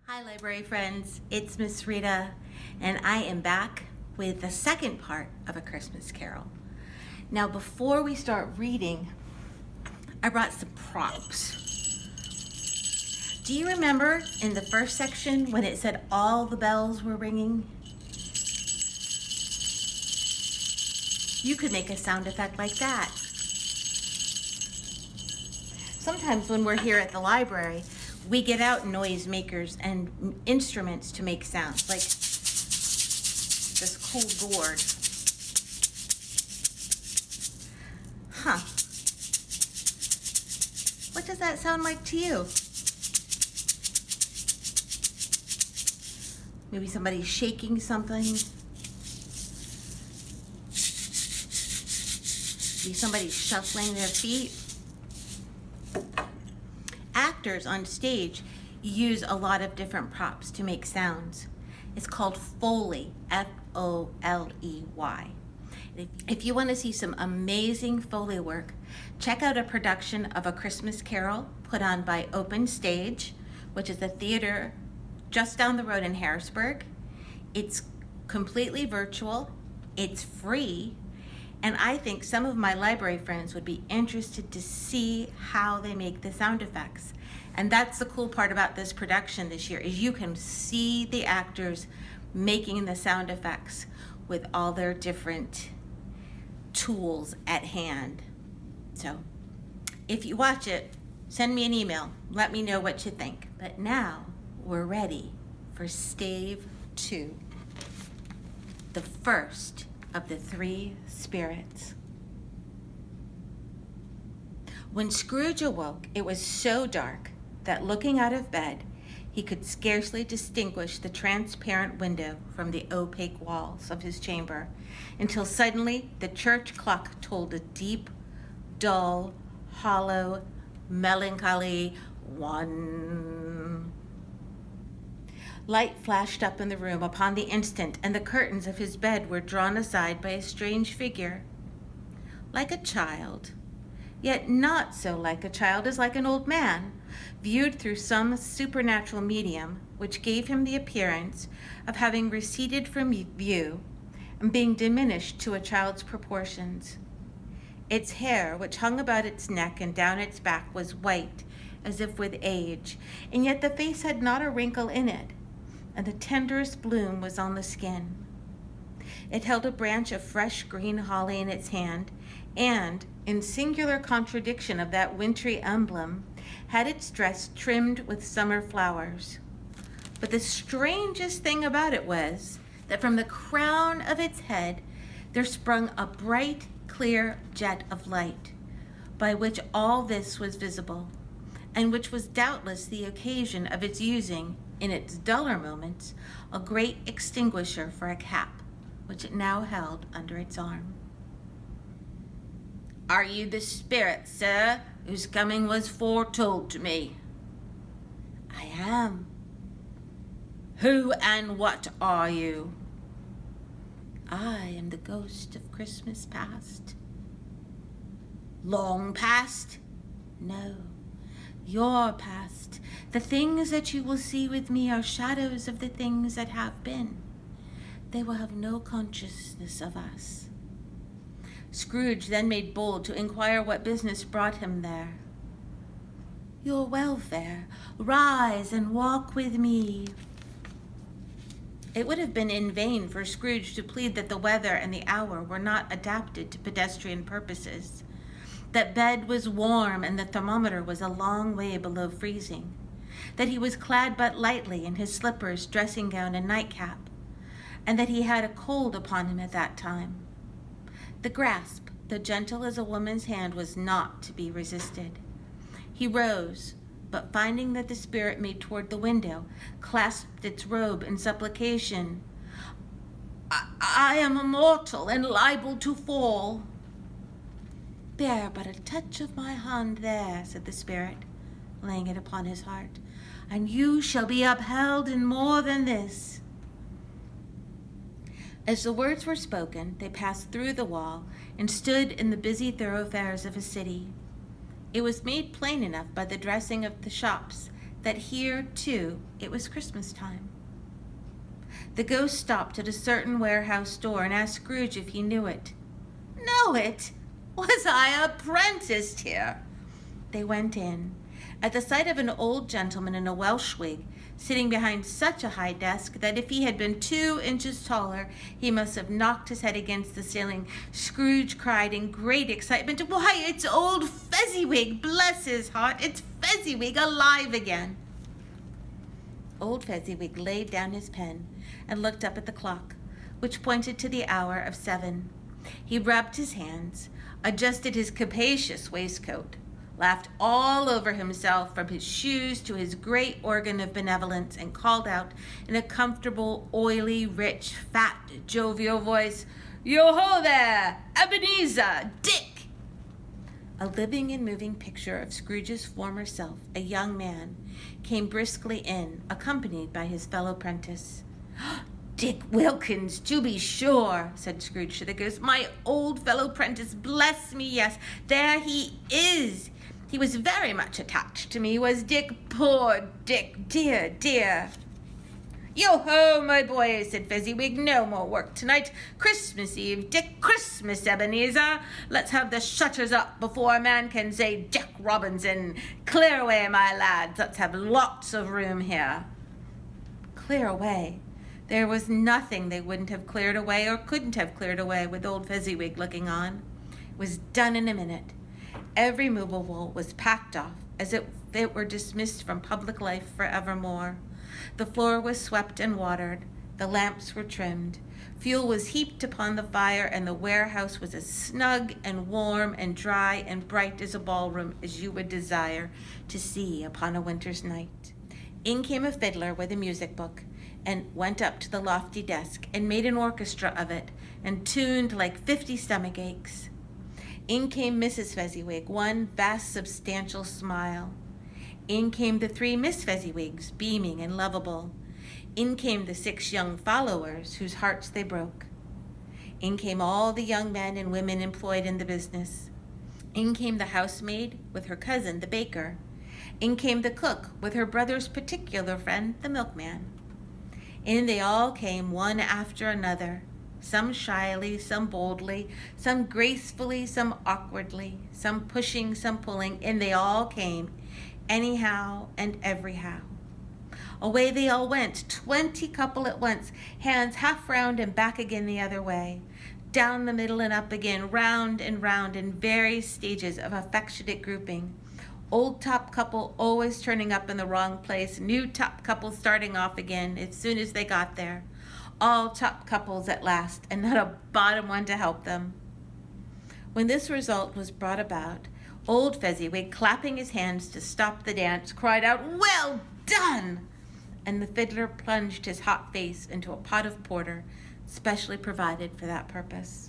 Hi, library friends. It's Miss Rita, and I am back with the second part of A Christmas Carol. Now, before we start reading, I brought some props. Do you remember in the first section when it said all the bells were ringing? You could make a sound effect like that. Sometimes when we're here at the library, we get out noisemakers and instruments to make sounds, like this cool gourd. Huh. What does that sound like to you? Maybe somebody's shaking something. Maybe somebody's shuffling their feet. Actors on stage use a lot of different props to make sounds. It's called Foley, Foley. If you want to see some amazing Foley work, check out a production of A Christmas Carol put on by Open Stage, which is a theater just down the road in Harrisburg. It's completely virtual, it's free, and I think some of my library friends would be interested to see how they make the sound effects. And that's the cool part about this production this year, is you can see the actors making the sound effects with all their different tools at hand. So if you watch it, send me an email. Let me know what you think. But now we're ready for Stave 2, the first of the three spirits. When Scrooge awoke, it was so dark that looking out of bed, he could scarcely distinguish the transparent window from the opaque walls of his chamber, until suddenly the church clock tolled a deep, dull, hollow, melancholy 1. Light flashed up in the room upon the instant, and the curtains of his bed were drawn aside by a strange figure, like a child, yet not so like a child as like an old man, viewed through some supernatural medium, which gave him the appearance of having receded from view and being diminished to a child's proportions. Its hair, which hung about its neck and down its back, was white, as if with age, and yet the face had not a wrinkle in it, and the tenderest bloom was on the skin. It held a branch of fresh green holly in its hand, and, in singular contradiction of that wintry emblem, had its dress trimmed with summer flowers. But the strangest thing about it was that from the crown of its head there sprung a bright, clear jet of light, by which all this was visible, and which was doubtless the occasion of its using, in its duller moments, a great extinguisher for a cap, which it now held under its arm. "Are you the spirit, sir, whose coming was foretold to me?" "I am." "Who and what are you?" "I am the ghost of Christmas past." "Long past?" "No, your past. The things that you will see with me are shadows of the things that have been. They will have no consciousness of us." Scrooge then made bold to inquire what business brought him there. "Your welfare. Rise and walk with me." It would have been in vain for Scrooge to plead that the weather and the hour were not adapted to pedestrian purposes, that bed was warm and the thermometer was a long way below freezing, that he was clad but lightly in his slippers, dressing gown, and nightcap, and that he had a cold upon him at that time. The grasp, though gentle as a woman's hand, was not to be resisted. He rose, but finding that the spirit made toward the window, clasped its robe in supplication. I am a mortal and liable to fall." "Bear but a touch of my hand there," said the spirit, laying it upon his heart, "and you shall be upheld in more than this." As the words were spoken, they passed through the wall and stood in the busy thoroughfares of a city. It was made plain enough by the dressing of the shops that here, too, it was Christmas time. The ghost stopped at a certain warehouse door and asked Scrooge if he knew it. Know it? Was I apprenticed here? They went in. At the sight of an old gentleman in a Welsh wig, sitting behind such a high desk that if he had been 2 inches taller, he must have knocked his head against the ceiling, Scrooge cried in great excitement, "Why, it's old Fezziwig! Bless his heart! It's Fezziwig alive again!" Old Fezziwig laid down his pen and looked up at the clock, which pointed to the hour of 7. He rubbed his hands, adjusted his capacious waistcoat, laughed all over himself from his shoes to his great organ of benevolence, and called out in a comfortable, oily, rich, fat, jovial voice, "Yo-ho there! Ebenezer! Dick!" A living and moving picture of Scrooge's former self, a young man, came briskly in, accompanied by his fellow prentice. "Dick Wilkins, to be sure," said Scrooge to the ghost. "My old fellow prentice, bless me, yes, there he is. He was very much attached to me, was Dick, poor Dick, dear, dear." "Yo-ho, my boy," said Fezziwig, "no more work tonight. Christmas Eve, Dick, Christmas, Ebenezer. Let's have the shutters up before a man can say Jack Robinson. Clear away, my lads. Let's have lots of room here." Clear away. There was nothing they wouldn't have cleared away or couldn't have cleared away with old Fezziwig looking on. It was done in a minute. Every movable was packed off as if it were dismissed from public life forevermore. The floor was swept and watered. The lamps were trimmed. Fuel was heaped upon the fire, and the warehouse was as snug and warm and dry and bright as a ballroom as you would desire to see upon a winter's night. In came a fiddler with a music book, and went up to the lofty desk and made an orchestra of it, and tuned like 50 stomach aches. In came Mrs. Fezziwig, one vast substantial smile. In came the 3 Miss Fezziwigs, beaming and lovable. In came the 6 young followers, whose hearts they broke. In came all the young men and women employed in the business. In came the housemaid with her cousin, the baker. In came the cook with her brother's particular friend, the milkman. In they all came, one after another, some shyly, some boldly, some gracefully, some awkwardly, some pushing, some pulling. In they all came, anyhow and everyhow. Away they all went, 20 couple at once, hands half round and back again the other way, down the middle and up again, round and round in various stages of affectionate grouping. Old top couple always turning up in the wrong place, new top couple starting off again as soon as they got there. All top couples at last, and not a bottom one to help them. When this result was brought about, old Fezziwig, clapping his hands to stop the dance, cried out, "Well done!" And the fiddler plunged his hot face into a pot of porter, specially provided for that purpose.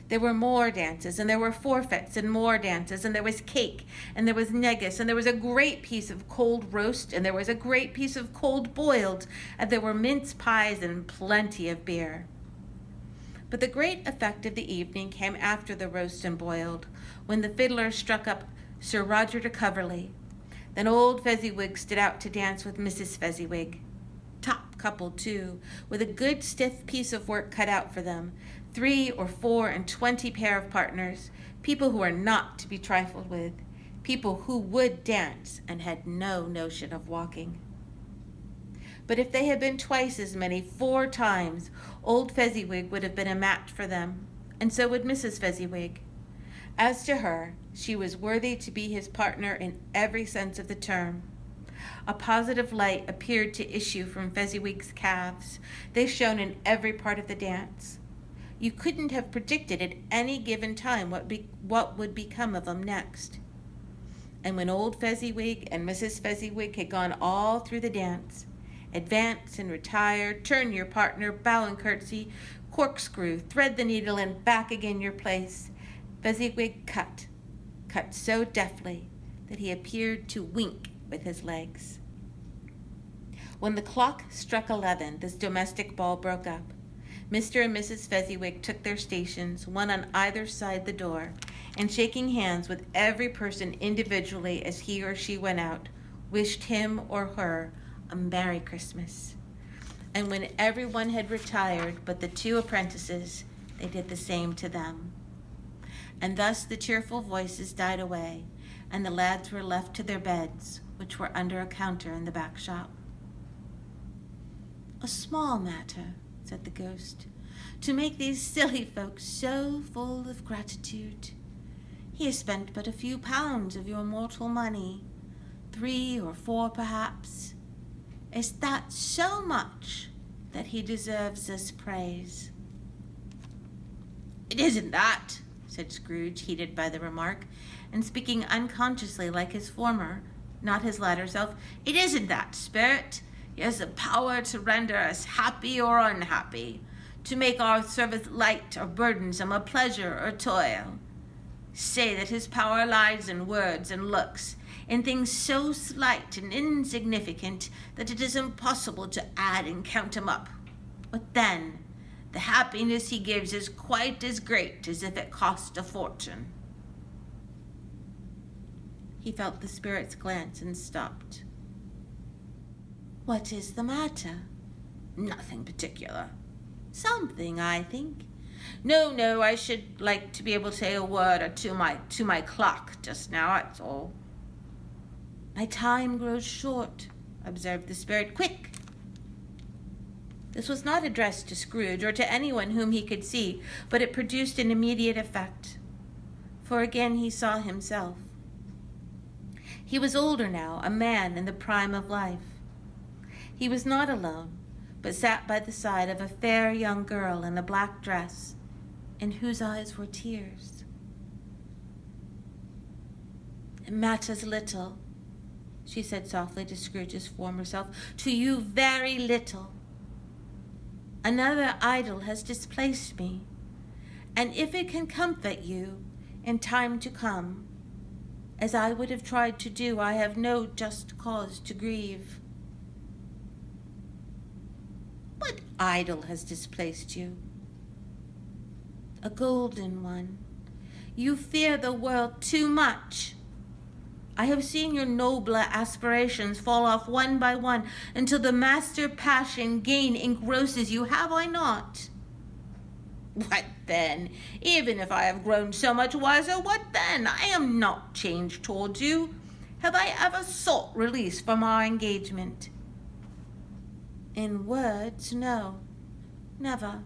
There were more dances, and there were forfeits and more dances, and there was cake, and there was negus, and there was a great piece of cold roast, and there was a great piece of cold boiled, and there were mince pies and plenty of beer. But the great effect of the evening came after the roast and boiled, when the fiddler struck up Sir Roger de Coverley. Then old Fezziwig stood out to dance with Mrs. Fezziwig. Top couple, too, with a good stiff piece of work cut out for them, 3 or 4 and 20 pair of partners, people who are not to be trifled with, people who would dance and had no notion of walking. But if they had been twice as many, 4 times, old Fezziwig would have been a match for them, and so would Mrs. Fezziwig. As to her, she was worthy to be his partner in every sense of the term. A positive light appeared to issue from Fezziwig's calves. They shone in every part of the dance. You couldn't have predicted at any given time what would become of them next. And when old Fezziwig and Mrs. Fezziwig had gone all through the dance, advance and retire, turn your partner, bow and curtsy, corkscrew, thread the needle, and back again your place, Fezziwig cut so deftly that he appeared to wink with his legs. When the clock struck 11, this domestic ball broke up. Mr. and Mrs. Fezziwig took their stations, one on either side the door, and shaking hands with every person individually as he or she went out, wished him or her a Merry Christmas. And when everyone had retired but the two apprentices, they did the same to them. And thus the cheerful voices died away, and the lads were left to their beds, which were under a counter in the back shop. "A small matter," said the ghost, "to make these silly folks so full of gratitude. He has spent but a few pounds of your mortal money, 3 or 4 perhaps. Is that so much that he deserves this praise?" "It isn't that," said Scrooge, heated by the remark, and speaking unconsciously like his former, not his latter self. "It isn't that, Spirit. He has the power to render us happy or unhappy, to make our service light or burdensome, a pleasure or toil. Say that his power lies in words and looks, in things so slight and insignificant that it is impossible to add and count him up. But then, the happiness he gives is quite as great as if it cost a fortune." He felt the spirit's glance and stopped. "What is the matter?" "Nothing particular." "Something, I think." No, I should like to be able to say a word or two to my clock just now, that's all." "My time grows short," observed the spirit. "Quick!" This was not addressed to Scrooge or to anyone whom he could see, but it produced an immediate effect, for again he saw himself. He was older now, a man in the prime of life. He was not alone, but sat by the side of a fair young girl in a black dress, in whose eyes were tears. "It matters little," she said softly to Scrooge's former self, "to you very little. Another idol has displaced me, and if it can comfort you in time to come, as I would have tried to do, I have no just cause to grieve." "What idol has displaced you?" "A golden one. You fear the world too much. I have seen your nobler aspirations fall off one by one until the master passion, gain, engrosses you, have I not?" "What then? Even if I have grown so much wiser, what then? I am not changed towards you. Have I ever sought release from our engagement?" "In words, no, never."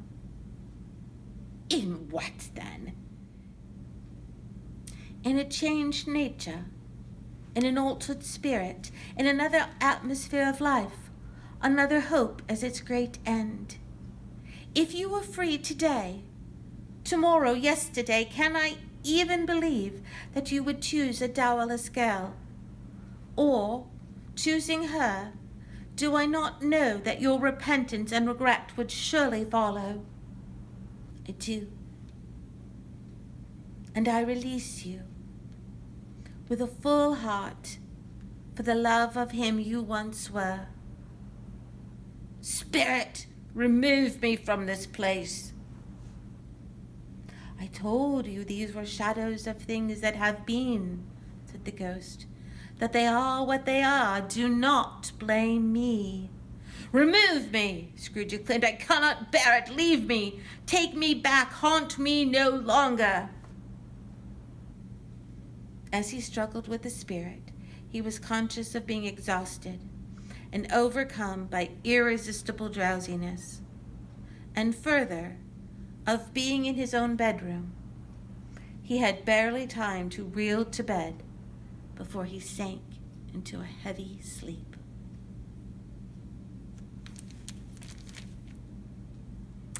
"In what then?" "In a changed nature, in an altered spirit, in another atmosphere of life, another hope as its great end. If you were free today, tomorrow, yesterday, can I even believe that you would choose a dowerless girl? Or, choosing her, do I not know that your repentance and regret would surely follow? I do. And I release you, with a full heart, for the love of him you once were. Spirit, remove me from this place." "I told you these were shadows of things that have been," said the ghost. "That they are what they are. Do not blame me." "Remove me!" Scrooge exclaimed. "I cannot bear it. Leave me. Take me back. Haunt me no longer." As he struggled with the spirit, he was conscious of being exhausted and overcome by irresistible drowsiness, and further, of being in his own bedroom. He had barely time to reel to bed before he sank into a heavy sleep.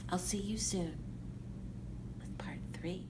I'll see you soon with part 3.